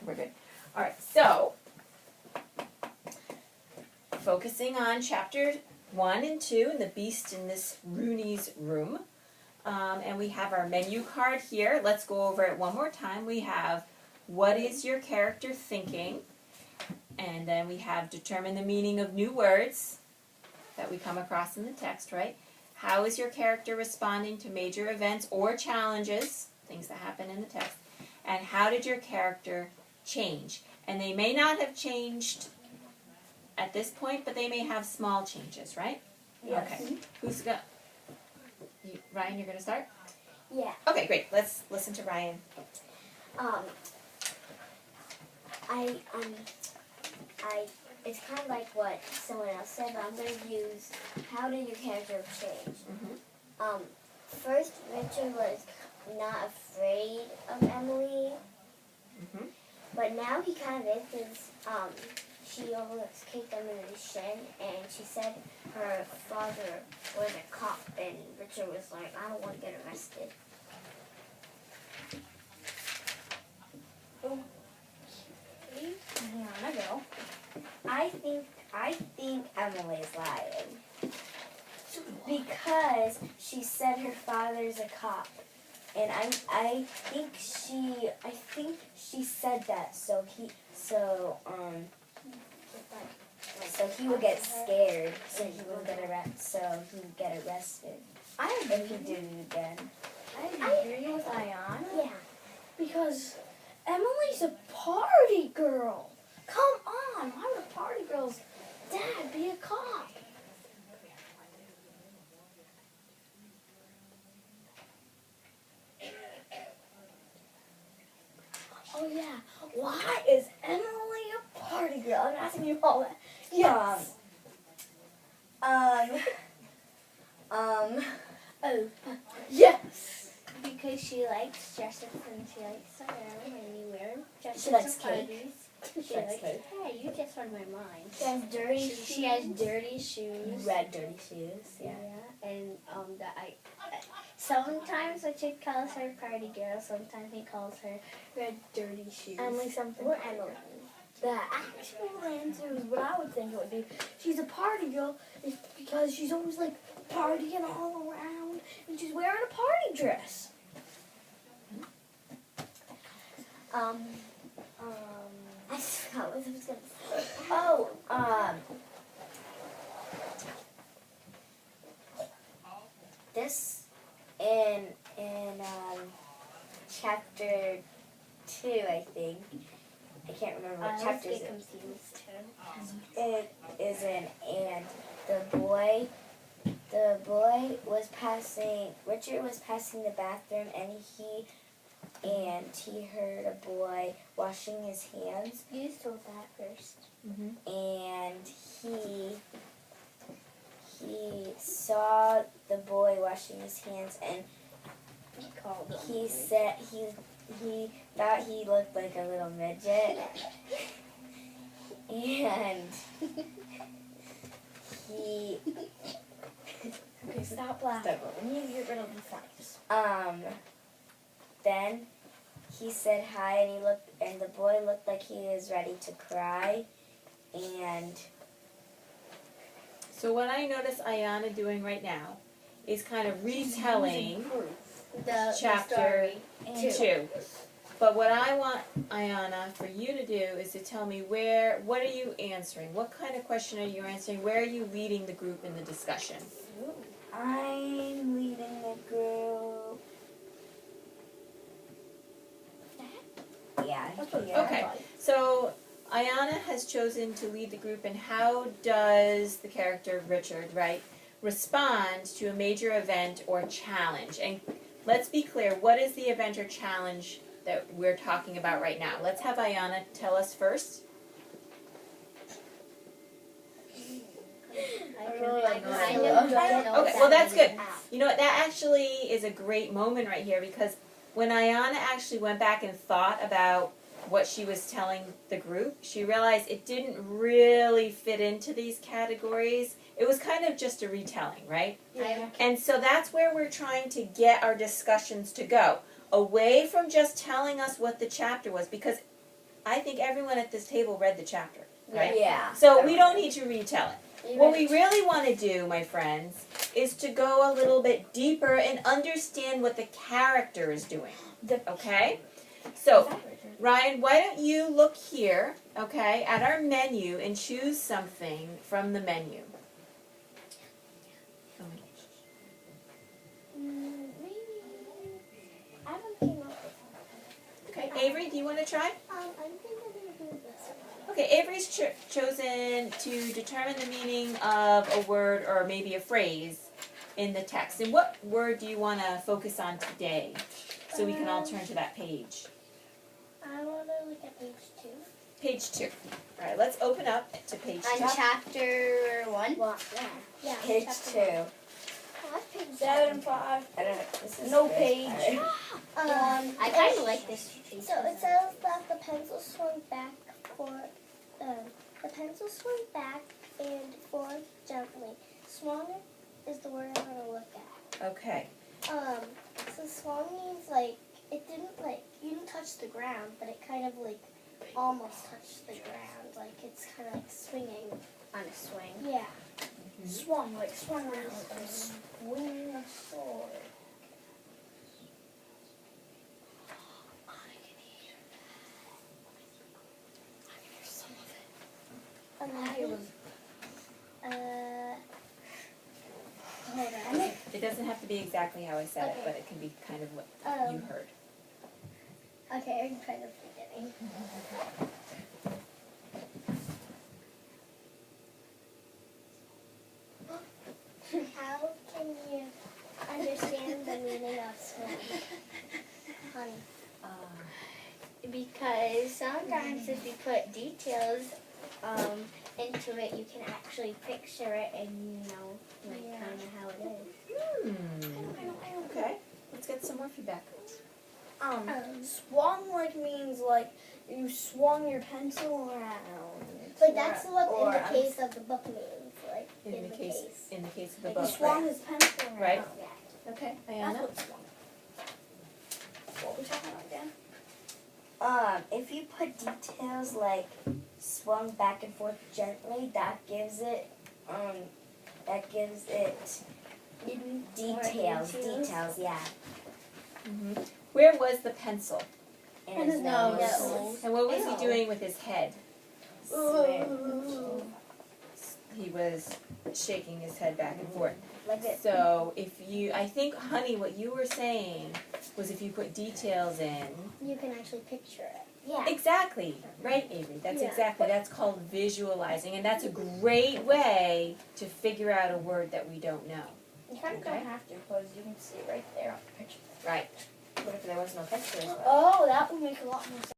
we're good. All right, so focusing on chapter 1 and 2 and the beast in this Rooney's room. And we have our menu card here. Let's go over it one more time. We have, what is your character thinking? And then we have, determine the meaning of new words that we come across in the text, right? How is your character responding to major events or challenges, things that happen in the text? And how did your character change? And they may not have changed at this point, but they may have small changes, right? Yes. Okay. Who's got? Ryan, you're going to start? Yeah. Okay, great. Let's listen to Ryan. It's kind of like what someone else said, but I'm going to use, how did your character change? Mm-hmm. First, Richard was not afraid of Emily, Mm-hmm. but now he kind of is, because she almost kicked him in the shin, and she said her father was a cop, and Richard was like, I don't want to get arrested. Hang on, I go. I think Emily's lying. Because she said her father's a cop. And I think she said that so he would get scared, so he would get arrested. If he did it again. I agree with Ayana. Yeah. Because Emily's a party girl. Come on, why would a party girl's dad be a cop? Oh yeah, why is Emily a party girl? I'm asking you all that. Yes. Oh, yes. Because she likes dresses and she likes to wear them when you wear dresses She likes to cake. parties. She likes likes, cake. hey, you just read my mind. She has dirty She has dirty shoes. Red dirty shoes, yeah. And sometimes Richard calls her party girl, sometimes he calls her red dirty shoes. Emily something. Or Emily. The actual answer is what I would think it would be. She's a party girl is because she's always like partying all around and she's wearing a party dress. I forgot what I was going to say. Oh, this in chapter 2, I think. I can't remember what chapter get it is. confused too. It isn't, and the boy was passing, Richard was passing the bathroom, and he heard a boy washing his hands, You told that first. Mm-hmm. and he saw the boy washing his hands, and he said he thought he looked like a little midget, and he Okay, stop laughing. We need to get rid of the funnies. Then he said hi, and the boy looked like he was ready to cry, and So what I notice Ayana doing right now is kind of retelling The chapter story. 2. But what I want, Ayana, for you to do is to tell me what are you answering? What kind of question are you answering? Where are you leading the group in the discussion? I'm leading the group. Yeah. Okay, so Ayana has chosen to lead the group, and how does the character Richard, right, respond to a major event or challenge? And let's be clear, what is the event or challenge that we're talking about right now? Let's have Ayana tell us first. Okay, well that's good. You know what, that actually is a great moment right here, because when Ayana actually went back and thought about what she was telling the group, she realized it didn't really fit into these categories. It was kind of just a retelling, right? Yeah. And so that's where we're trying to get our discussions to go. Away from just telling us what the chapter was, because I think everyone at this table read the chapter, right? Yeah. So we don't need to retell it. What we really want to do, my friends, is to go a little bit deeper and understand what the character is doing. Okay? So, Ryan, why don't you look here, okay, at our menu and choose something from the menu. Maybe. I haven't came up with Okay, Avery, do you want to try? I think I'm gonna do this one. Okay, Avery's chosen to determine the meaning of a word or maybe a phrase in the text. And what word do you want to focus on today? So we can all turn to that page. I want to look at page 2. Page 2. All right, let's open up to page 2. On chapter 1? Well, yeah. Page chapter 2. 1. Oh, that's page 7, 5. I don't know. This is No very page. hard. I kind of like this. So it says that the pencil swung back the pencil swung back and forth gently. Swung is the word I'm gonna look at. Okay. So swung means like it didn't you didn't touch the ground, but it kind of like almost touched the ground. Like it's kind of like swinging On a swing. Yeah. Swung around. Swinging a sword. Hold on. It doesn't have to be exactly how I said it, Okay. but it can be kind of what you heard. Okay, I'm kind of forgetting. How can you understand the meaning of swing? Honey. Because sometimes if you put details into it, you can actually picture it and you know Yeah. kind of how it is. Okay, let's get some more feedback. Swung means you swung your pencil around. But that's what Or in the case of the book means, like In the case of the He book. swung his pencil around. Right. Yeah. Okay, That's Ayana. what swung. What were we talking about again? If you put details like swung back and forth gently, that gives it details, yeah. Mm-hmm. Where was the pencil? And his nose. nose. And what was Ew. he doing with his head? Ooh. He was shaking his head back and forth. Like it. So I think, honey, what you were saying was if you put details in. You can actually picture it. Yeah. Exactly, right, Avery? That's Yeah. that's called visualizing, and that's a great way to figure out a word that we don't know. You kind of Okay. don't have to because you can see right there on the picture. Right. What if there was no pictures? Oh, that would make a lot more sense.